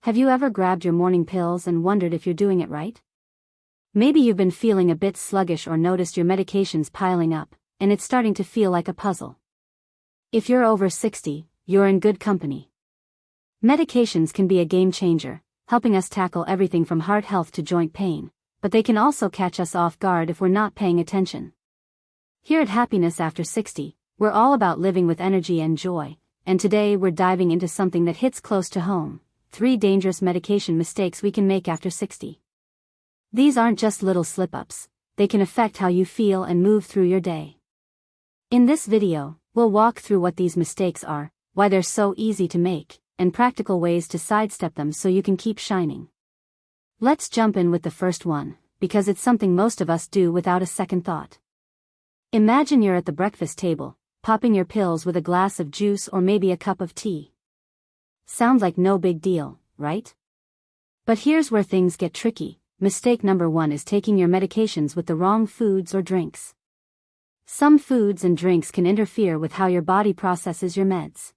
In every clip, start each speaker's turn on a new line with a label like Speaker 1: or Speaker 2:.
Speaker 1: Have you ever grabbed your morning pills and wondered if you're doing it right? Maybe you've been feeling a bit sluggish or noticed your medications piling up, and it's starting to feel like a puzzle. If you're over 60, you're in good company. Medications can be a game changer, helping us tackle everything from heart health to joint pain, but they can also catch us off guard if we're not paying attention. Here at Happiness After 60, we're all about living with energy and joy, and today we're diving into something that hits close to home: 3 dangerous medication mistakes we can make after 60. These aren't just little slip-ups, they can affect how you feel and move through your day. In this video, we'll walk through what these mistakes are, why they're so easy to make, and practical ways to sidestep them so you can keep shining. Let's jump in with the first one, because it's something most of us do without a second thought. Imagine you're at the breakfast table, popping your pills with a glass of juice or maybe a cup of tea. Sounds like no big deal, right? But here's where things get tricky. Mistake number 1 is taking your medications with the wrong foods or drinks. Some foods and drinks can interfere with how your body processes your meds.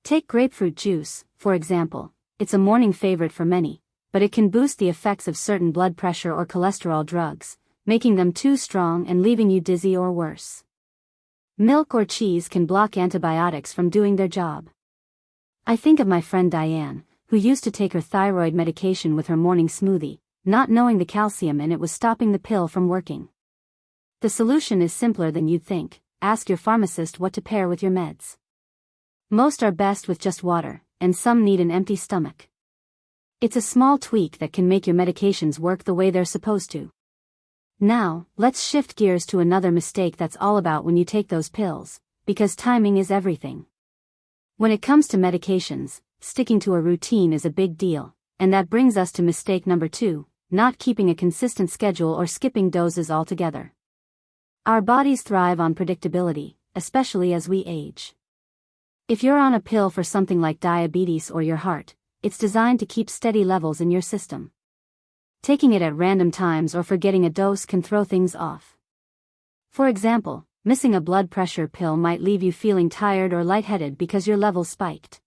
Speaker 1: Take grapefruit juice, for example. It's a morning favorite for many, but it can boost the effects of certain blood pressure or cholesterol drugs, making them too strong and leaving you dizzy or worse. Milk or cheese can block antibiotics from doing their job. I think of my friend Diane, who used to take her thyroid medication with her morning smoothie, not knowing the calcium in it was stopping the pill from working. The solution is simpler than you'd think: ask your pharmacist what to pair with your meds. Most are best with just water, and some need an empty stomach. It's a small tweak that can make your medications work the way they're supposed to. Now, let's shift gears to another mistake that's all about when you take those pills, because timing is everything. When it comes to medications, sticking to a routine is a big deal, and that brings us to mistake number 2, not keeping a consistent schedule or skipping doses altogether. Our bodies thrive on predictability, especially as we age. If you're on a pill for something like diabetes or your heart, it's designed to keep steady levels in your system. Taking it at random times or forgetting a dose can throw things off. For example, missing a blood pressure pill might leave you feeling tired or lightheaded because your levels spiked.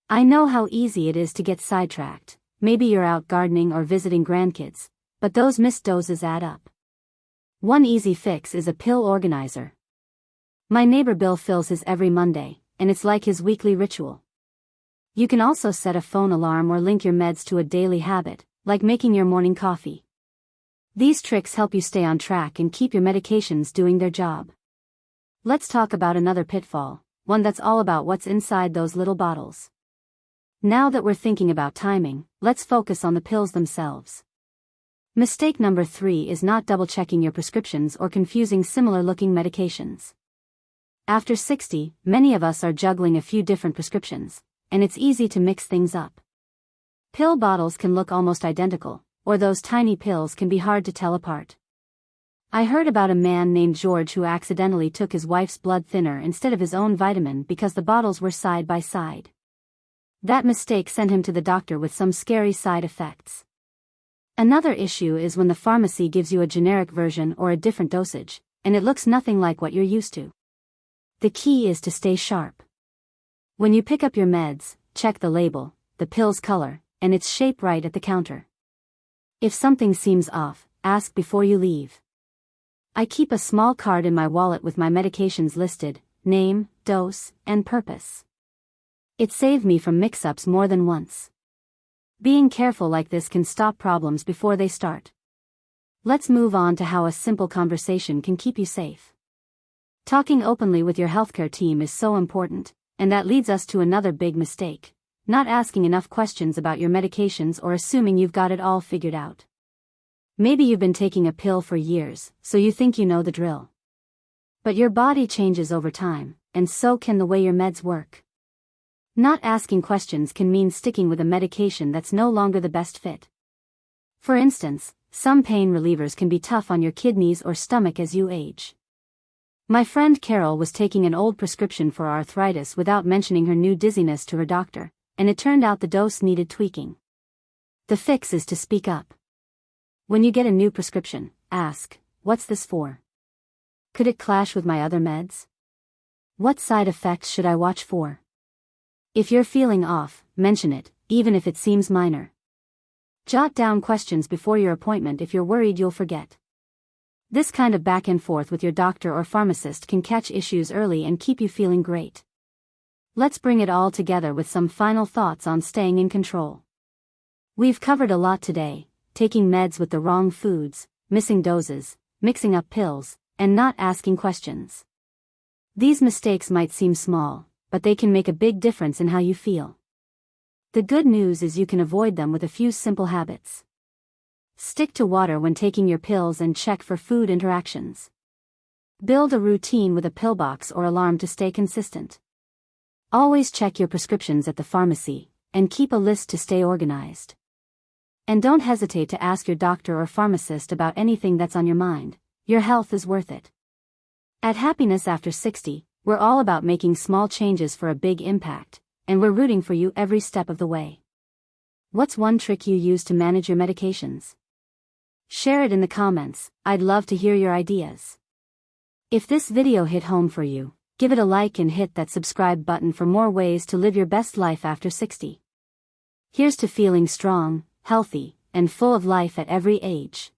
Speaker 1: I know how easy it is to get sidetracked. Maybe you're out gardening or visiting grandkids, but those missed doses add up. One easy fix is a pill organizer. My neighbor Bill fills his every Monday, and it's like his weekly ritual. You can also set a phone alarm or link your meds to a daily habit, like making your morning coffee. These tricks help you stay on track and keep your medications doing their job. Let's talk about another pitfall, one that's all about what's inside those little bottles. Now that we're thinking about timing, let's focus on the pills themselves. Mistake number 3 is not double-checking your prescriptions or confusing similar-looking medications. After 60, many of us are juggling a few different prescriptions, and it's easy to mix things up. Pill bottles can look almost identical, or those tiny pills can be hard to tell apart. I heard about a man named George who accidentally took his wife's blood thinner instead of his own vitamin because the bottles were side by side. That mistake sent him to the doctor with some scary side effects. Another issue is when the pharmacy gives you a generic version or a different dosage, and it looks nothing like what you're used to. The key is to stay sharp. When you pick up your meds, check the label, the pill's color, and its shape right at the counter. If something seems off, ask before you leave. I keep a small card in my wallet with my medications listed: name, dose, and purpose. It saved me from mix-ups more than once. Being careful like this can stop problems before they start. Let's move on to how a simple conversation can keep you safe. Talking openly with your healthcare team is so important, and that leads us to another big mistake: not asking enough questions about your medications or assuming you've got it all figured out. Maybe you've been taking a pill for years, so you think you know the drill. But your body changes over time, and so can the way your meds work. Not asking questions can mean sticking with a medication that's no longer the best fit. For instance, some pain relievers can be tough on your kidneys or stomach as you age. My friend Carol was taking an old prescription for arthritis without mentioning her new dizziness to her doctor, and it turned out the dose needed tweaking. The fix is to speak up. When you get a new prescription, ask, "What's this for? Could it clash with my other meds? What side effects should I watch for?" If you're feeling off, mention it, even if it seems minor. Jot down questions before your appointment if you're worried you'll forget. This kind of back and forth with your doctor or pharmacist can catch issues early and keep you feeling great. Let's bring it all together with some final thoughts on staying in control. We've covered a lot today: taking meds with the wrong foods, missing doses, mixing up pills, and not asking questions. These mistakes might seem small, but they can make a big difference in how you feel. The good news is you can avoid them with a few simple habits. Stick to water when taking your pills and check for food interactions. Build a routine with a pill box or alarm to stay consistent. Always check your prescriptions at the pharmacy, and keep a list to stay organized. And don't hesitate to ask your doctor or pharmacist about anything that's on your mind. Your health is worth it. At Happiness After 60, we're all about making small changes for a big impact, and we're rooting for you every step of the way. What's one trick you use to manage your medications? Share it in the comments. I'd love to hear your ideas. If this video hit home for you, give it a like and hit that subscribe button for more ways to live your best life after 60. Here's to feeling strong, healthy, and full of life at every age.